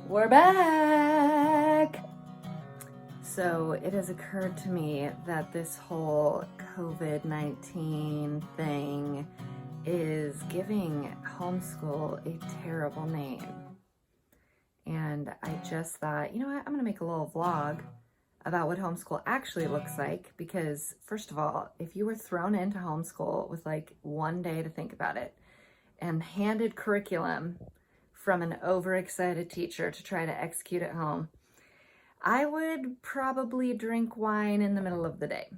We're back! So it has occurred to me that this whole COVID-19 thing is giving homeschool a terrible name. And I just thought, you know what, I'm gonna make a little vlog about what homeschool actually looks like, because first of all, if you were thrown into homeschool with like one day to think about it and handed curriculum from an overexcited teacher to try to execute at home, I would probably drink wine in the middle of the day.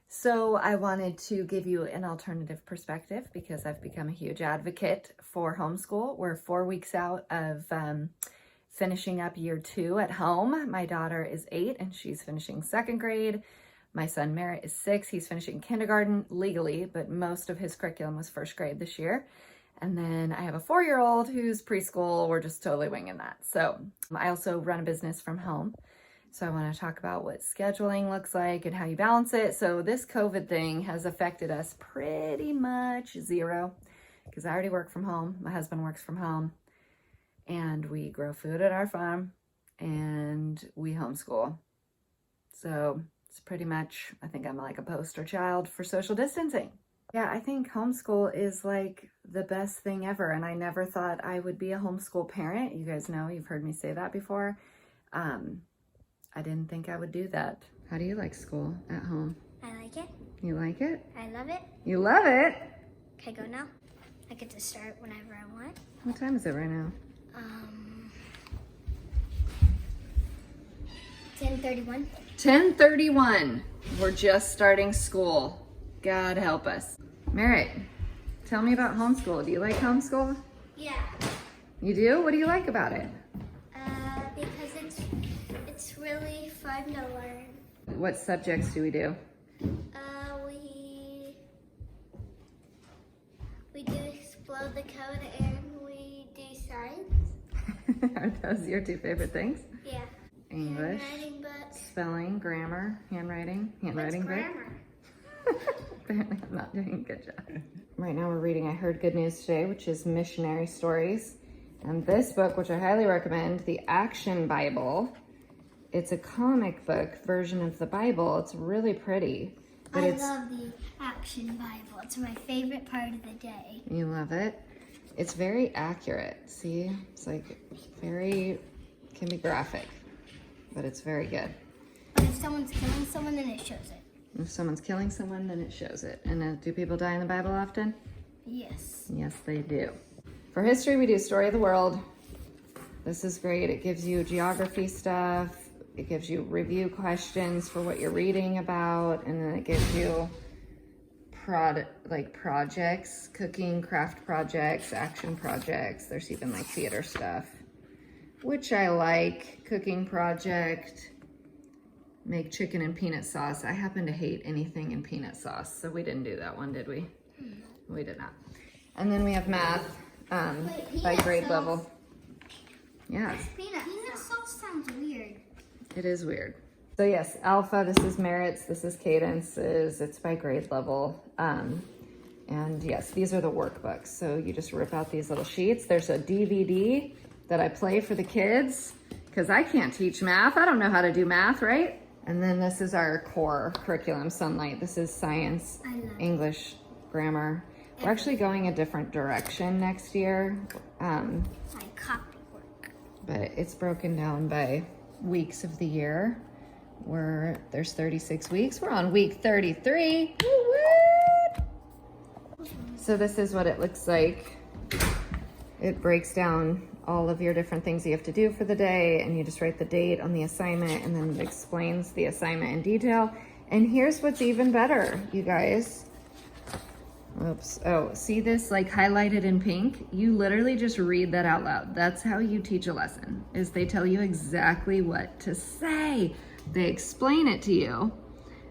So I wanted to give you an alternative perspective because I've become a huge advocate for homeschool. We're 4 weeks out of finishing up year 2 at home. My daughter is 8 and she's finishing 2nd grade. My son Merritt is 6. He's finishing kindergarten legally, but most of his curriculum was 1st grade this year. And then I have a 4-year-old who's preschool. We're just totally winging that. So I also run a business from home. So I want to talk about what scheduling looks like and how you balance it. So this COVID thing has affected us pretty much zero because I already work from home. My husband works from home and we grow food at our farm and we homeschool. So it's pretty much, I think I'm like a poster child for social distancing. Yeah, I think homeschool is like the best thing ever. And I never thought I would be a homeschool parent. You guys know, you've heard me say that before. I didn't think I would do that. How do you like school at home? I like it. You like it? I love it. You love it? Can I go now? I get to start whenever I want. What time is it right now? 10:31. 10:31. We're just starting school. God help us. Merritt, tell me about homeschool. Do you like homeschool? Yeah. You do? What do you like about it? Because it's really fun to learn. What subjects do we do? We do explode the code and we do science. Are those your 2 favorite things? Yeah. English, Handwriting books. spelling, grammar, handwriting book. Grammar? Apparently I'm not doing a good job. Right now we're reading I Heard Good News Today, which is missionary stories. And this book, which I highly recommend, The Action Bible. It's a comic book version of the Bible. It's really pretty. But I love the Action Bible. It's my favorite part of the day. You love it? It's very accurate. See? It's like can be graphic, but it's very good. But if someone's killing someone, then it shows it. If someone's killing someone, then it shows it. And do people die in the Bible often? Yes. Yes, they do. For history, we do Story of the World. This is great. It gives you geography stuff. It gives you review questions for what you're reading about. And then it gives you projects, cooking, craft projects, action projects. There's even like theater stuff, which I like. Cooking project. Make chicken and peanut sauce. I happen to hate anything in peanut sauce, so we didn't do that one, did we? We did not. And then we have math by grade level. Yeah. Peanut sauce sounds weird. It is weird. So yes, Alpha, this is Merritt's, this is Cadence's, it's by grade level. And yes, these are the workbooks. So you just rip out these little sheets. There's a DVD that I play for the kids because I can't teach math. I don't know how to do math, right? And then this is our core curriculum, Sunlight. This is science, English, grammar. We're actually going a different direction next year. Like copywork. But it's broken down by weeks of the year. There's 36 weeks. We're on week 33. Woo-woo! So this is what it looks like. It breaks down all of your different things you have to do for the day, and you just write the date on the assignment, and then it explains the assignment in detail. And here's what's even better, you guys. Oops. Oh, see this like highlighted in pink? You literally just read that out loud. That's how you teach a lesson, is they tell you exactly what to say. They explain it to you,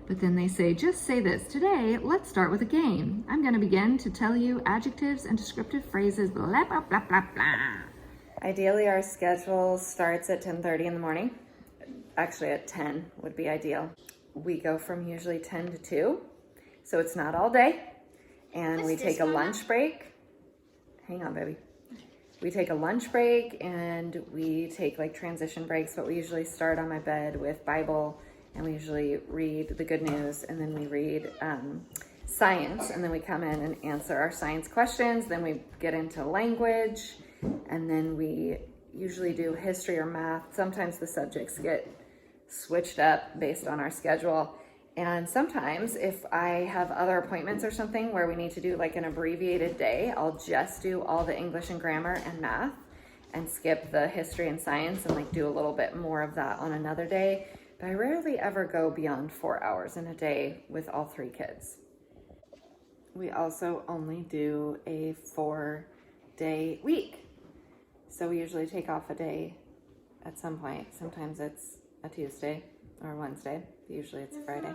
but then they say, just say this. Today, let's start with a game. I'm gonna begin to tell you adjectives and descriptive phrases, blah, blah, blah, blah, blah. Ideally, our schedule starts at 10:30 in the morning. Actually, at 10 would be ideal. We go from usually 10 to 2, so it's not all day. And we take a lunch break. Hang on, baby. we take a lunch break and we take like transition breaks, but we usually start on my bed with Bible, and we usually read the good news, and then we read science, and then we come in and answer our science questions. Then we get into language, and then we usually do history or math. Sometimes the subjects get switched up based on our schedule. And sometimes if I have other appointments or something where we need to do like an abbreviated day, I'll just do all the English and grammar and math and skip the history and science and like do a little bit more of that on another day. But I rarely ever go beyond 4 hours in a day with all 3 kids. We also only do a 4-day week. So we usually take off a day at some point. Sometimes it's a Tuesday or Wednesday. Usually it's Friday.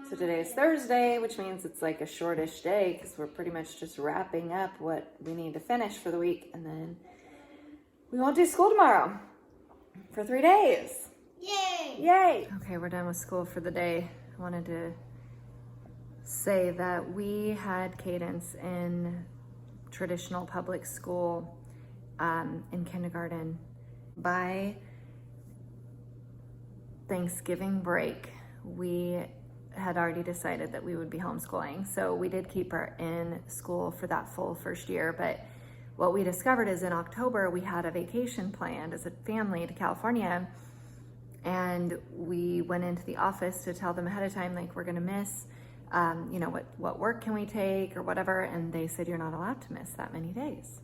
So today is Thursday, which means it's like a shortish day because we're pretty much just wrapping up what we need to finish for the week. And then we won't do school tomorrow for 3 days. Yay! Yay! Okay, we're done with school for the day. I wanted to say that we had Cadence in traditional public school in kindergarten. By Thanksgiving break, we had already decided that we would be homeschooling. So we did keep her in school for that full first year. But what we discovered is in October, we had a vacation planned as a family to California. And we went into the office to tell them ahead of time, like, we're going to miss, what work can we take or whatever. And they said, you're not allowed to miss that many days.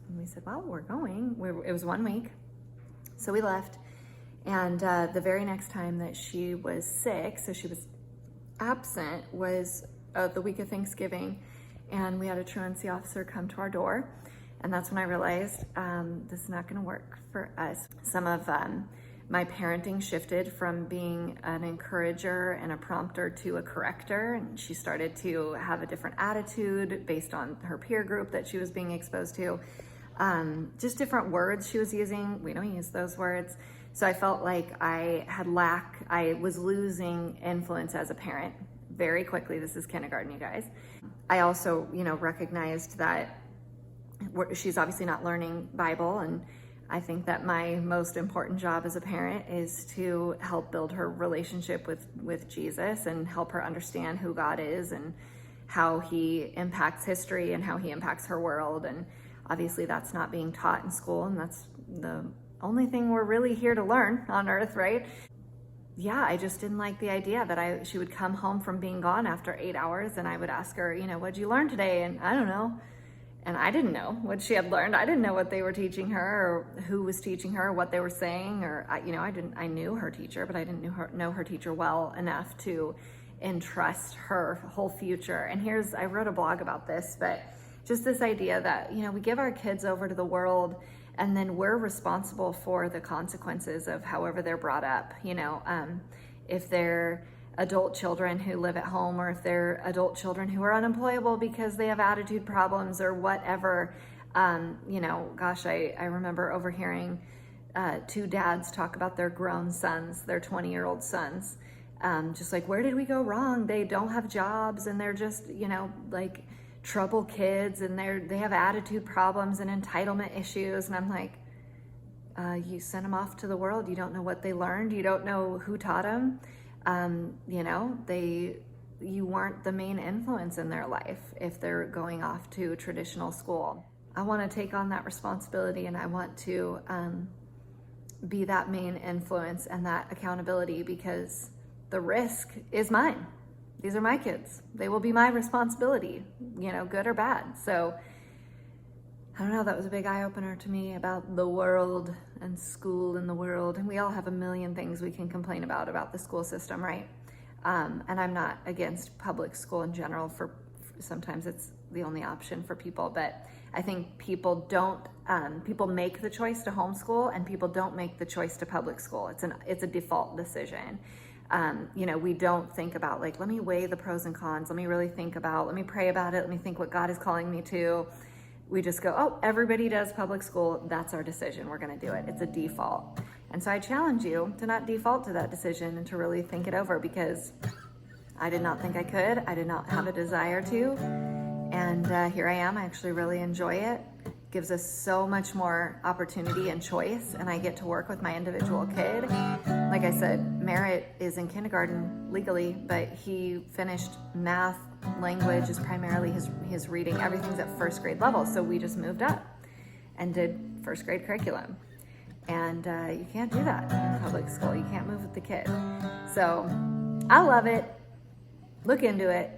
And we said, well, we're going. It was 1 week. So we left. And the very next time that she was sick, so she was absent, was the week of Thanksgiving. And we had a truancy officer come to our door. And that's when I realized this is not going to work for us. Some of my parenting shifted from being an encourager and a prompter to a corrector. And she started to have a different attitude based on her peer group that she was being exposed to. Just different words she was using. We don't use those words. So I felt like I was losing influence as a parent very quickly. This is kindergarten, you guys. I also, recognized that she's obviously not learning Bible. And I think that my most important job as a parent is to help build her relationship with Jesus and help her understand who God is and how he impacts history and how he impacts her world. And obviously that's not being taught in school, and that's the only thing we're really here to learn on earth, right? Yeah, I just didn't like the idea that she would come home from being gone after 8 hours and I would ask her, what'd you learn today? And I don't know. And I didn't know what she had learned. I didn't know what they were teaching her or who was teaching her, or what they were saying, or I knew her teacher, but I didn't know her teacher well enough to entrust her whole future. And I wrote a blog about this, but just this idea that, we give our kids over to the world and then we're responsible for the consequences of however they're brought up. If they're adult children who live at home, or if they're adult children who are unemployable because they have attitude problems or whatever. I remember overhearing 2 dads talk about their grown sons, their 20-year-old sons. Just like, where did we go wrong? They don't have jobs and they're just, like trouble kids, and they have attitude problems and entitlement issues. And I'm like, you sent them off to the world. You don't know what they learned. You don't know who taught them. You weren't the main influence in their life if they're going off to traditional school. I want to take on that responsibility, and I want to be that main influence and that accountability, because the risk is mine. These are my kids. They will be my responsibility, good or bad. So I don't know, that was a big eye-opener to me about the world and school in the world. And we all have a million things we can complain about the school system, right? And I'm not against public school in general. Sometimes it's the only option for people, but I think people make the choice to homeschool, and people don't make the choice to public school. It's a default decision. We don't think about, like, let me weigh the pros and cons. Let me really think about, let me pray about it. Let me think what God is calling me to. We just go, oh, everybody does public school. That's our decision. We're going to do it. It's a default. And so I challenge you to not default to that decision and to really think it over, because I did not think I could. I did not have a desire to. And here I am. I actually really enjoy it. gives us so much more opportunity and choice, and I get to work with my individual kid. Like I said, Merritt is in kindergarten legally, but he finished math, language is primarily his reading, everything's at first grade level. So we just moved up and did first grade curriculum. And you can't do that in public school. You can't move with the kid. So I love it. Look into it.